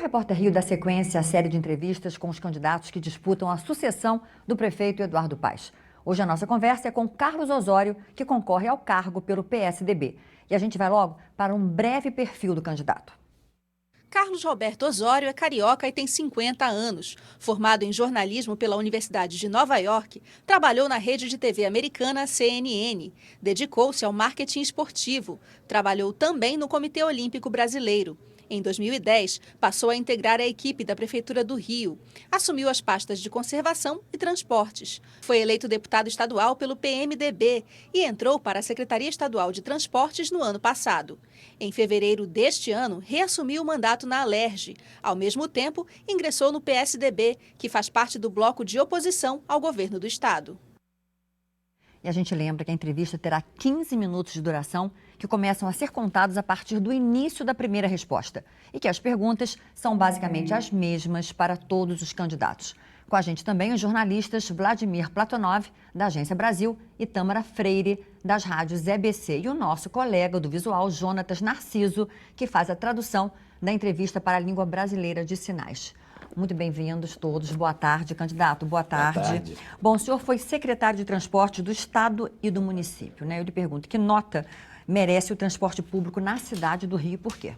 Repórter Rio dá sequência à série de entrevistas com os candidatos que disputam a sucessão do prefeito Eduardo Paes. Hoje a nossa conversa é com Carlos Osório, que concorre ao cargo pelo PSDB. E a gente vai logo para um breve perfil do candidato. Carlos Roberto Osório é carioca e tem 50 anos. Formado em jornalismo pela Universidade de Nova York, trabalhou na rede de TV americana CNN. Dedicou-se ao marketing esportivo. Trabalhou também no Comitê Olímpico Brasileiro. Em 2010, passou a integrar a equipe da Prefeitura do Rio. Assumiu as pastas de conservação e transportes. Foi eleito deputado estadual pelo PMDB e entrou para a Secretaria Estadual de Transportes no ano passado. Em fevereiro deste ano, reassumiu o mandato na Alerj. Ao mesmo tempo, ingressou no PSDB, que faz parte do bloco de oposição ao governo do estado. E a gente lembra que a entrevista terá 15 minutos de duração, que começam a ser contados a partir do início da primeira resposta. E que as perguntas são basicamente as mesmas para todos os candidatos. Com a gente também os jornalistas Vladimir Platonov, da Agência Brasil, e Tâmara Freire, das rádios EBC. E o nosso colega do visual, Jonatas Narciso, que faz a tradução da entrevista para a língua brasileira de sinais. Muito bem-vindos todos. Boa tarde, candidato. Boa tarde. Boa tarde. Bom, o senhor foi secretário de Transporte do Estado e do município, né? Eu lhe pergunto, que nota merece o transporte público na cidade do Rio e por quê?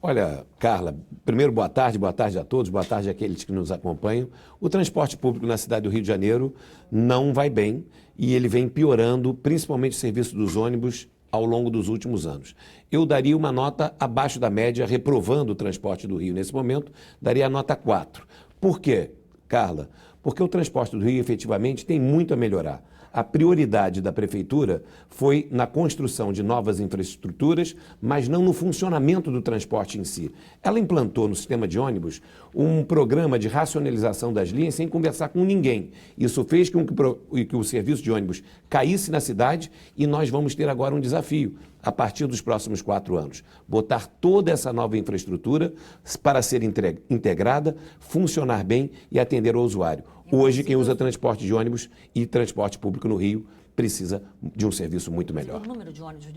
Olha, Carla, primeiro boa tarde a todos, boa tarde àqueles que nos acompanham. O transporte público na cidade do Rio de Janeiro não vai bem e ele vem piorando, principalmente o serviço dos ônibus, ao longo dos últimos anos. Eu daria uma nota abaixo da média, reprovando o transporte do Rio nesse momento, daria a nota 4. Por quê, Carla? Porque o transporte do Rio efetivamente tem muito a melhorar. A prioridade da Prefeitura foi na construção de novas infraestruturas, mas não no funcionamento do transporte em si. Ela implantou no sistema de ônibus um programa de racionalização das linhas sem conversar com ninguém. Isso fez com que o serviço de ônibus caísse na cidade e nós vamos ter agora um desafio a partir dos próximos 4 anos. Botar toda essa nova infraestrutura para ser integrada, funcionar bem e atender ao usuário. Hoje, quem usa transporte de ônibus e transporte público no Rio precisa de um serviço muito melhor. O número de ônibus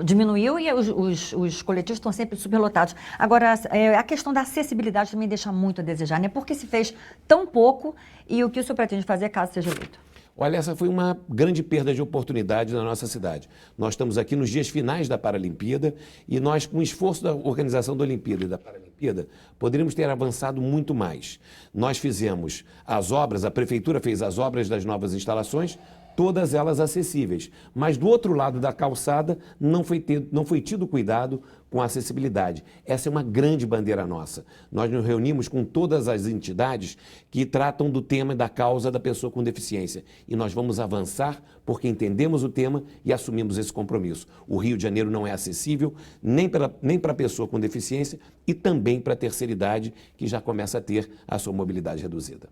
diminuiu e os coletivos estão sempre superlotados. Agora, a questão da acessibilidade também deixa muito a desejar, né? Por que se fez tão pouco e o que o senhor pretende fazer caso seja eleito? Olha, essa foi uma grande perda de oportunidade na nossa cidade. Nós estamos aqui nos dias finais da Paralimpíada e nós, com o esforço da organização da Olimpíada e da Paralimpíada, poderíamos ter avançado muito mais. Nós fizemos as obras, a Prefeitura fez as obras das novas instalações, todas elas acessíveis. Mas do outro lado da calçada não foi tido cuidado com a acessibilidade. Essa é uma grande bandeira nossa. Nós nos reunimos com todas as entidades que tratam do tema da causa da pessoa com deficiência. E nós vamos avançar porque entendemos o tema e assumimos esse compromisso. O Rio de Janeiro não é acessível nem para a pessoa com deficiência e também para a terceira idade que já começa a ter a sua mobilidade reduzida.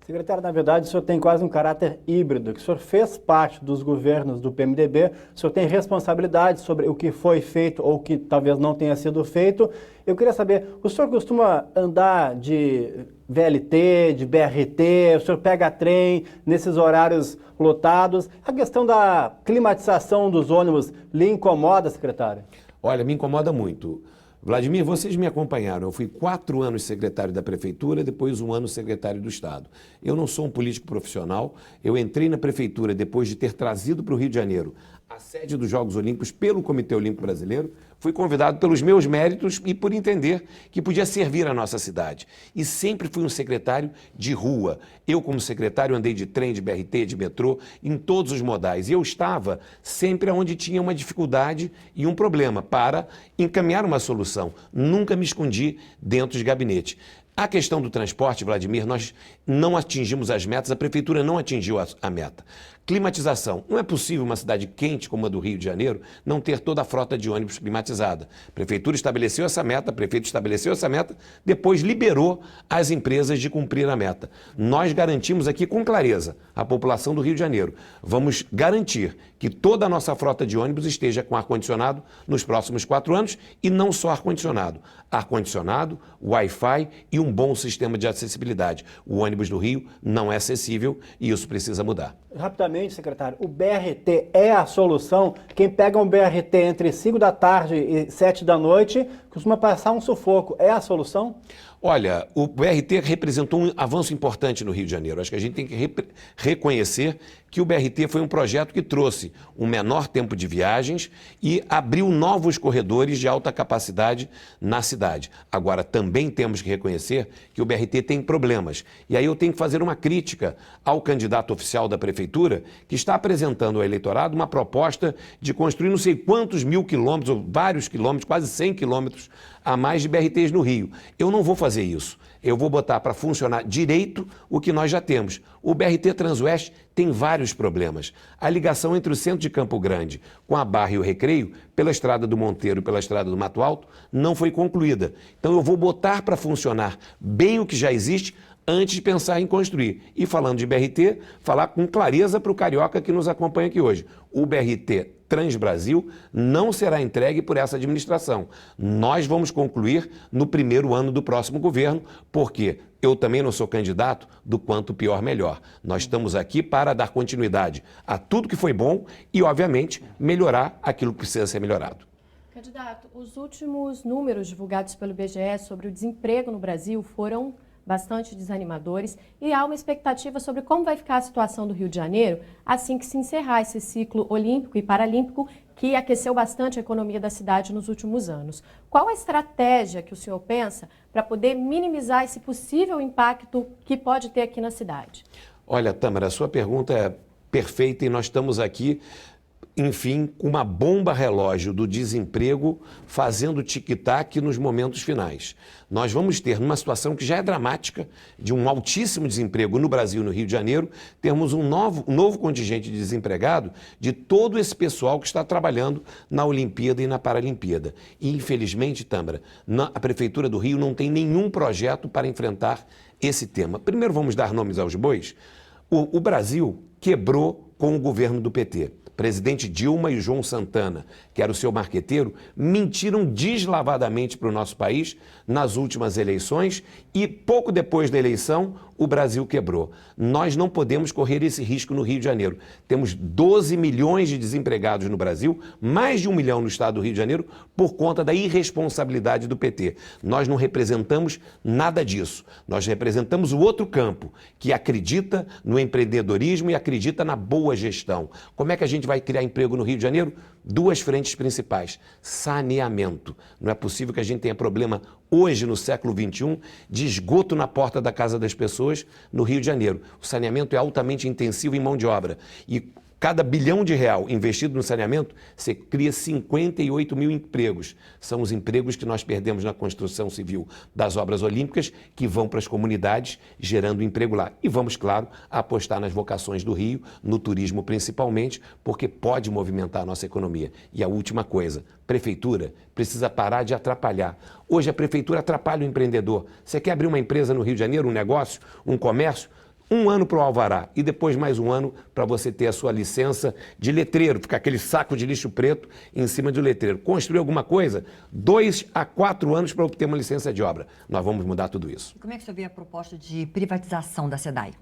Secretário, na verdade, o senhor tem quase um caráter híbrido, que o senhor fez parte dos governos do PMDB, o senhor tem responsabilidade sobre o que foi feito ou o que talvez não tenha sido feito. Eu queria saber, o senhor costuma andar de VLT, de BRT, o senhor pega trem nesses horários lotados? A questão da climatização dos ônibus lhe incomoda, secretário? Olha, me incomoda muito. Vladimir, vocês me acompanharam. Eu fui 4 anos secretário da Prefeitura, depois 1 ano secretário do Estado. Eu não sou um político profissional. Eu entrei na Prefeitura depois de ter trazido para o Rio de Janeiro a sede dos Jogos Olímpicos pelo Comitê Olímpico Brasileiro. Fui convidado pelos meus méritos e por entender que podia servir a nossa cidade. E sempre fui um secretário de rua. Eu, como secretário, andei de trem, de BRT, de metrô, em todos os modais. E eu estava sempre onde tinha uma dificuldade e um problema para encaminhar uma solução. Nunca me escondi dentro de gabinete. A questão do transporte, Vladimir, nós não atingimos as metas, a Prefeitura não atingiu a meta. Climatização. Não é possível uma cidade quente como a do Rio de Janeiro não ter toda a frota de ônibus climatizada. A Prefeitura estabeleceu essa meta, o prefeito estabeleceu essa meta, depois liberou as empresas de cumprir a meta. Nós garantimos aqui com clareza a população do Rio de Janeiro. Vamos garantir que toda a nossa frota de ônibus esteja com ar-condicionado nos próximos 4 anos e não só ar-condicionado. Ar-condicionado, Wi-Fi e um bom sistema de acessibilidade. O ônibus do Rio não é acessível e isso precisa mudar. Rapidamente, secretário, o BRT é a solução? Quem pega um BRT entre 5 da tarde e 7 da noite, costuma passar um sufoco. É a solução? Olha, o BRT representou um avanço importante no Rio de Janeiro. Acho que a gente tem que reconhecer que o BRT foi um projeto que trouxe um menor tempo de viagens e abriu novos corredores de alta capacidade na cidade. Agora, também temos que reconhecer que o BRT tem problemas. E aí eu tenho que fazer uma crítica ao candidato oficial da Prefeitura, que está apresentando ao eleitorado uma proposta de construir não sei quantos mil quilômetros, ou vários quilômetros, quase 100 quilômetros a mais de BRTs no Rio. Eu não vou fazer isso. Eu vou botar para funcionar direito o que nós já temos. O BRT Transoeste tem vários problemas. A ligação entre o centro de Campo Grande com a Barra e o Recreio, pela estrada do Monteiro e pela estrada do Mato Alto, não foi concluída. Então eu vou botar para funcionar bem o que já existe antes de pensar em construir. E falando de BRT, falar com clareza para o carioca que nos acompanha aqui hoje. O BRT Transbrasil não será entregue por essa administração. Nós vamos concluir no primeiro ano do próximo governo, porque eu também não sou candidato do quanto pior melhor. Nós estamos aqui para dar continuidade a tudo que foi bom e, obviamente, melhorar aquilo que precisa ser melhorado. Candidato, os últimos números divulgados pelo IBGE sobre o desemprego no Brasil foram bastante desanimadores e há uma expectativa sobre como vai ficar a situação do Rio de Janeiro assim que se encerrar esse ciclo olímpico e paralímpico que aqueceu bastante a economia da cidade nos últimos anos. Qual a estratégia que o senhor pensa para poder minimizar esse possível impacto que pode ter aqui na cidade? Olha, Tâmara, a sua pergunta é perfeita e nós estamos aqui, enfim, com uma bomba relógio do desemprego fazendo tic-tac nos momentos finais. Nós vamos ter, numa situação que já é dramática, de um altíssimo desemprego no Brasil e no Rio de Janeiro, termos um novo contingente de desempregado de todo esse pessoal que está trabalhando na Olimpíada e na Paralimpíada. E, infelizmente, Tâmara, a Prefeitura do Rio não tem nenhum projeto para enfrentar esse tema. Primeiro, vamos dar nomes aos bois. O Brasil quebrou com o governo do PT. Presidente Dilma e João Santana, que era o seu marqueteiro, mentiram deslavadamente para o nosso país nas últimas eleições e pouco depois da eleição o Brasil quebrou. Nós não podemos correr esse risco no Rio de Janeiro. Temos 12 milhões de desempregados no Brasil, mais de 1 milhão no estado do Rio de Janeiro, por conta da irresponsabilidade do PT. Nós não representamos nada disso. Nós representamos o outro campo, que acredita no empreendedorismo e acredita na boa gestão. Como é que a gente vai criar emprego no Rio de Janeiro? Duas frentes principais. Saneamento. Não é possível que a gente tenha problema hoje, no século XXI, de esgoto na porta da casa das pessoas no Rio de Janeiro. O saneamento é altamente intensivo em mão de obra. E cada bilhão de real investido no saneamento, você cria 58 mil empregos. São os empregos que nós perdemos na construção civil das obras olímpicas, que vão para as comunidades, gerando emprego lá. E vamos, claro, apostar nas vocações do Rio, no turismo principalmente, porque pode movimentar a nossa economia. E a última coisa, prefeitura precisa parar de atrapalhar. Hoje a prefeitura atrapalha o empreendedor. Você quer abrir uma empresa no Rio de Janeiro, um negócio, um comércio? 1 ano para o alvará e depois mais 1 ano para você ter a sua licença de letreiro, ficar aquele saco de lixo preto em cima do letreiro. Construir alguma coisa, 2 a 4 anos para obter uma licença de obra. Nós vamos mudar tudo isso. Como é que você vê a proposta de privatização da SEDAI?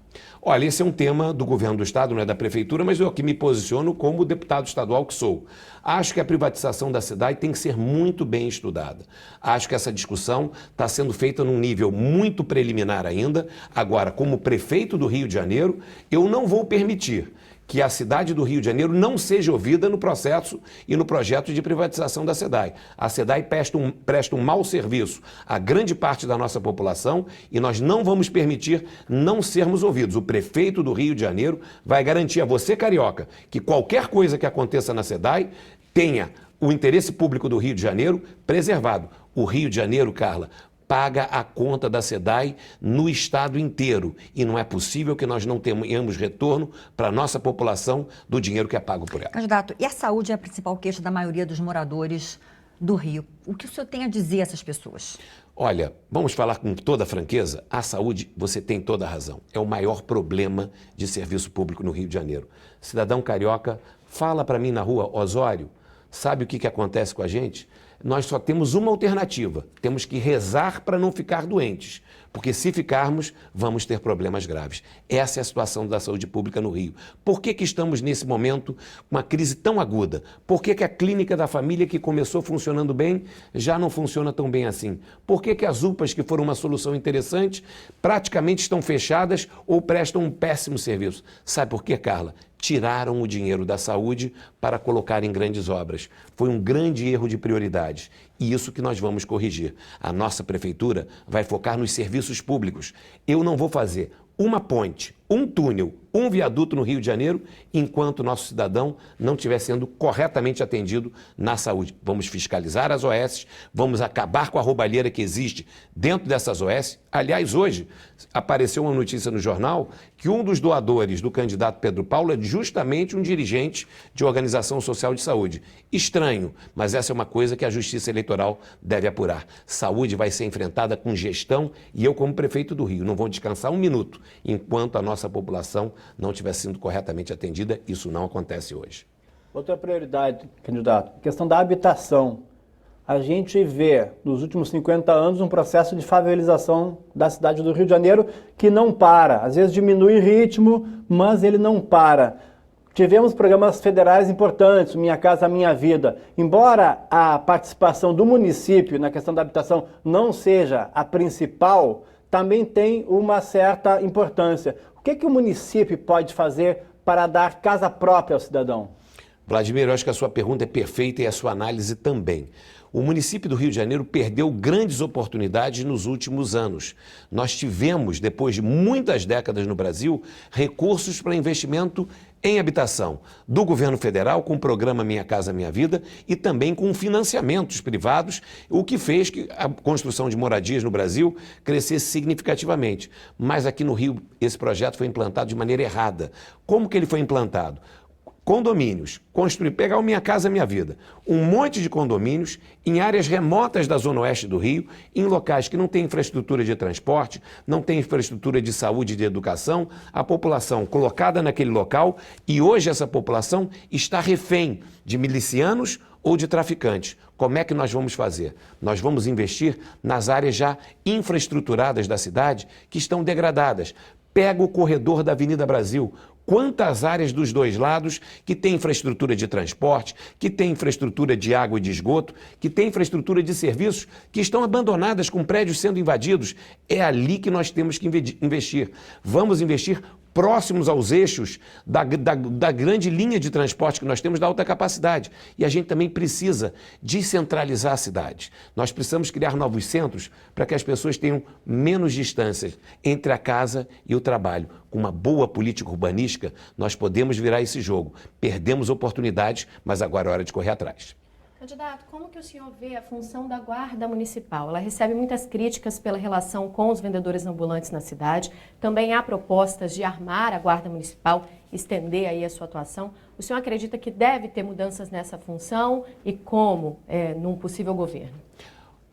Olha, esse é um tema do governo do estado, não é da prefeitura, mas eu aqui me posiciono como deputado estadual que sou. Acho que a privatização da SEDAI tem que ser muito bem estudada. Acho que essa discussão está sendo feita num nível muito preliminar ainda. Agora, como prefeito do Rio de Janeiro, eu não vou permitir que a cidade do Rio de Janeiro não seja ouvida no processo e no projeto de privatização da SEDAI. A SEDAI presta um mau serviço a grande parte da nossa população e nós não vamos permitir não sermos ouvidos. O prefeito do Rio de Janeiro vai garantir a você, carioca, que qualquer coisa que aconteça na SEDAI tenha o interesse público do Rio de Janeiro preservado. O Rio de Janeiro, Carla, paga a conta da SEDAI no estado inteiro. E não é possível que nós não tenhamos retorno para a nossa população do dinheiro que é pago por ela. Candidato, e a saúde é a principal queixa da maioria dos moradores do Rio. O que o senhor tem a dizer a essas pessoas? Olha, vamos falar com toda franqueza, a saúde, você tem toda a razão, é o maior problema de serviço público no Rio de Janeiro. Cidadão carioca, fala para mim na rua, Osório, sabe o que acontece com a gente? Nós só temos uma alternativa, temos que rezar para não ficar doentes, porque se ficarmos, vamos ter problemas graves. Essa é a situação da saúde pública no Rio. Por que estamos nesse momento com uma crise tão aguda? Por que a clínica da família, que começou funcionando bem, já não funciona tão bem assim? Por que as UPAs, que foram uma solução interessante, praticamente estão fechadas ou prestam um péssimo serviço? Sabe por quê, Carla? Tiraram o dinheiro da saúde para colocar em grandes obras. Foi um grande erro de prioridades. E isso que nós vamos corrigir. A nossa prefeitura vai focar nos serviços públicos. Eu não vou fazer uma ponte, um túnel, um viaduto no Rio de Janeiro, enquanto o nosso cidadão não estiver sendo corretamente atendido na saúde. Vamos fiscalizar as OS, vamos acabar com a roubalheira que existe dentro dessas OS. Aliás, hoje apareceu uma notícia no jornal que um dos doadores do candidato Pedro Paulo é justamente um dirigente de organização social de saúde. Estranho, mas essa é uma coisa que a Justiça Eleitoral deve apurar. Saúde vai ser enfrentada com gestão e eu, como prefeito do Rio, não vou descansar um minuto enquanto a nossa população não estiver sendo corretamente atendida. Isso não acontece hoje. Outra prioridade, candidato, a questão da habitação. A gente vê, nos últimos 50 anos, um processo de favelização da cidade do Rio de Janeiro que não para. Às vezes diminui ritmo, mas ele não para. Tivemos programas federais importantes, Minha Casa Minha Vida. Embora a participação do município na questão da habitação não seja a principal, também tem uma certa importância. O que o município pode fazer para dar casa própria ao cidadão? Vladimir, eu acho que a sua pergunta é perfeita e a sua análise também. O município do Rio de Janeiro perdeu grandes oportunidades nos últimos anos. Nós tivemos, depois de muitas décadas no Brasil, recursos para investimento em habitação do governo federal, com o programa Minha Casa Minha Vida e também com financiamentos privados, o que fez que a construção de moradias no Brasil crescesse significativamente. Mas aqui no Rio, esse projeto foi implantado de maneira errada. Como que ele foi implantado? Condomínios, pegar o Minha Casa Minha Vida, um monte de condomínios em áreas remotas da zona oeste do Rio, em locais que não têm infraestrutura de transporte, não tem infraestrutura de saúde e de educação, a população colocada naquele local e hoje essa população está refém de milicianos ou de traficantes. Como é que nós vamos fazer? Nós vamos investir nas áreas já infraestruturadas da cidade que estão degradadas. Pega o corredor da Avenida Brasil. Quantas áreas dos dois lados que tem infraestrutura de transporte, que tem infraestrutura de água e de esgoto, que tem infraestrutura de serviços que estão abandonadas com prédios sendo invadidos. É ali que nós temos que investir. Vamos investir próximos aos eixos da grande linha de transporte que nós temos da alta capacidade. E a gente também precisa descentralizar a cidade. Nós precisamos criar novos centros para que as pessoas tenham menos distâncias entre a casa e o trabalho. Com uma boa política urbanística, nós podemos virar esse jogo. Perdemos oportunidades, mas agora é hora de correr atrás. Candidato, como que o senhor vê a função da Guarda Municipal? Ela recebe muitas críticas pela relação com os vendedores ambulantes na cidade. Também há propostas de armar a Guarda Municipal, estender aí a sua atuação. O senhor acredita que deve ter mudanças nessa função e como num possível governo?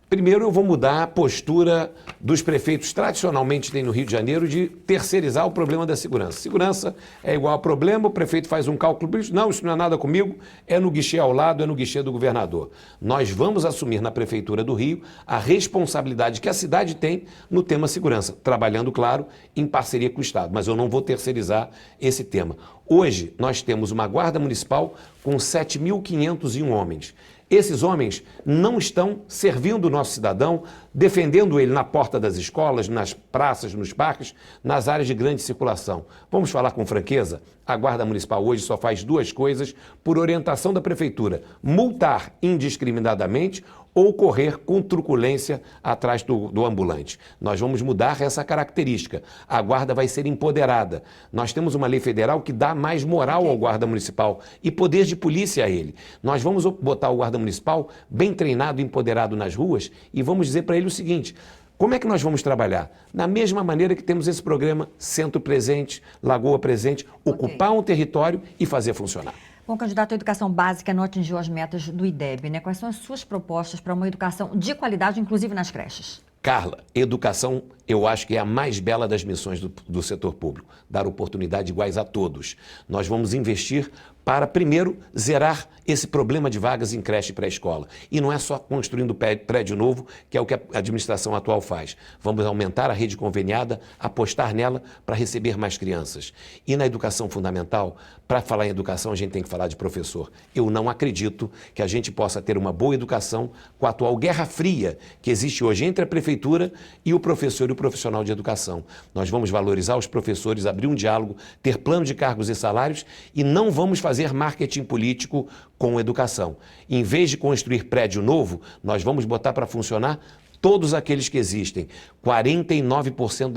Primeiro, eu vou mudar a postura dos prefeitos, tradicionalmente tem no Rio de Janeiro, de terceirizar o problema da segurança. Segurança é igual a problema, o prefeito faz um cálculo, não, isso não é nada comigo, é no guichê ao lado, é no guichê do governador. Nós vamos assumir na Prefeitura do Rio a responsabilidade que a cidade tem no tema segurança, trabalhando, claro, em parceria com o Estado, mas eu não vou terceirizar esse tema. Hoje, nós temos uma Guarda Municipal com 7.501 homens. Esses homens não estão servindo o nosso cidadão, defendendo ele na porta das escolas, nas praças, nos parques, nas áreas de grande circulação. Vamos falar com franqueza? A Guarda Municipal hoje só faz duas coisas por orientação da Prefeitura: multar indiscriminadamente ou correr com truculência atrás do ambulante. Nós vamos mudar essa característica. A Guarda vai ser empoderada. Nós temos uma lei federal que dá mais moral ao Guarda Municipal e poder de polícia a ele. Nós vamos botar o Guarda Municipal bem treinado e empoderado nas ruas e vamos dizer para ele o seguinte: como é que nós vamos trabalhar? Da mesma maneira que temos esse programa Centro Presente, Lagoa Presente, ocupar um território e fazer funcionar. Bom, candidato, a educação básica não atingiu as metas do IDEB, né? Quais são as suas propostas para uma educação de qualidade, inclusive nas creches? Carla, educação eu acho que é a mais bela das missões do setor público, dar oportunidades iguais a todos. Nós vamos investir para, primeiro, zerar esse problema de vagas em creche e pré-escola. E não é só construindo prédio novo, que é o que a administração atual faz. Vamos aumentar a rede conveniada, apostar nela para receber mais crianças. E na educação fundamental, para falar em educação, a gente tem que falar de professor. Eu não acredito que a gente possa ter uma boa educação com a atual guerra fria que existe hoje entre a prefeitura e o professor e o profissional de educação. Nós vamos valorizar os professores, abrir um diálogo, ter plano de cargos e salários e não vamos fazer marketing político com educação. Em vez de construir prédio novo, nós vamos botar para funcionar todos aqueles que existem. 49%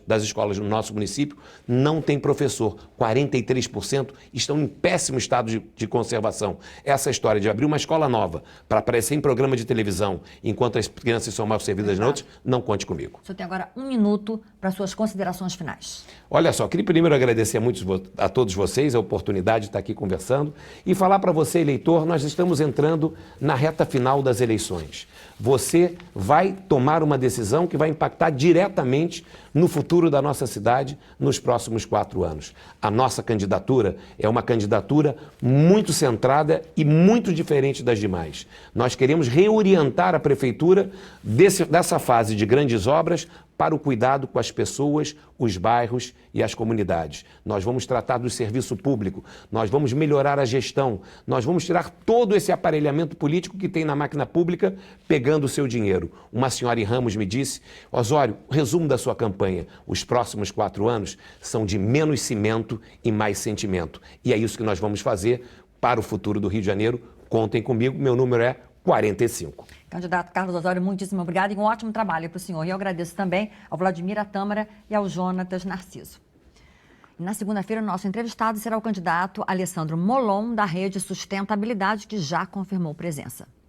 das escolas no nosso município não tem professor. 43% estão em péssimo estado de conservação. Essa história de abrir uma escola nova para aparecer em programa de televisão enquanto as crianças são mal servidas noutros, não conte comigo. O senhor tem agora 1 minuto para suas considerações finais. Olha só, queria primeiro agradecer a todos vocês a oportunidade de estar aqui conversando e falar para você, eleitor, nós estamos entrando na reta final das eleições. Você vai tomar uma decisão que vai impactar diretamente no futuro da nossa cidade nos próximos 4 anos. A nossa candidatura é uma candidatura muito centrada e muito diferente das demais. Nós queremos reorientar a prefeitura dessa fase de grandes obras para o cuidado com as pessoas, os bairros e as comunidades. Nós vamos tratar do serviço público, nós vamos melhorar a gestão, nós vamos tirar todo esse aparelhamento político que tem na máquina pública pegando o seu dinheiro. Uma senhora em Ramos me disse, Osório, o resumo da sua campanha, os próximos 4 anos são de menos cimento e mais sentimento. E é isso que nós vamos fazer para o futuro do Rio de Janeiro. Contem comigo, meu número é 45. Candidato Carlos Osório, muitíssimo obrigado e um ótimo trabalho para o senhor. E eu agradeço também ao Vladimir Atâmara e ao Jonatas Narciso. E na segunda-feira, o nosso entrevistado será o candidato Alessandro Molon, da Rede Sustentabilidade, que já confirmou presença.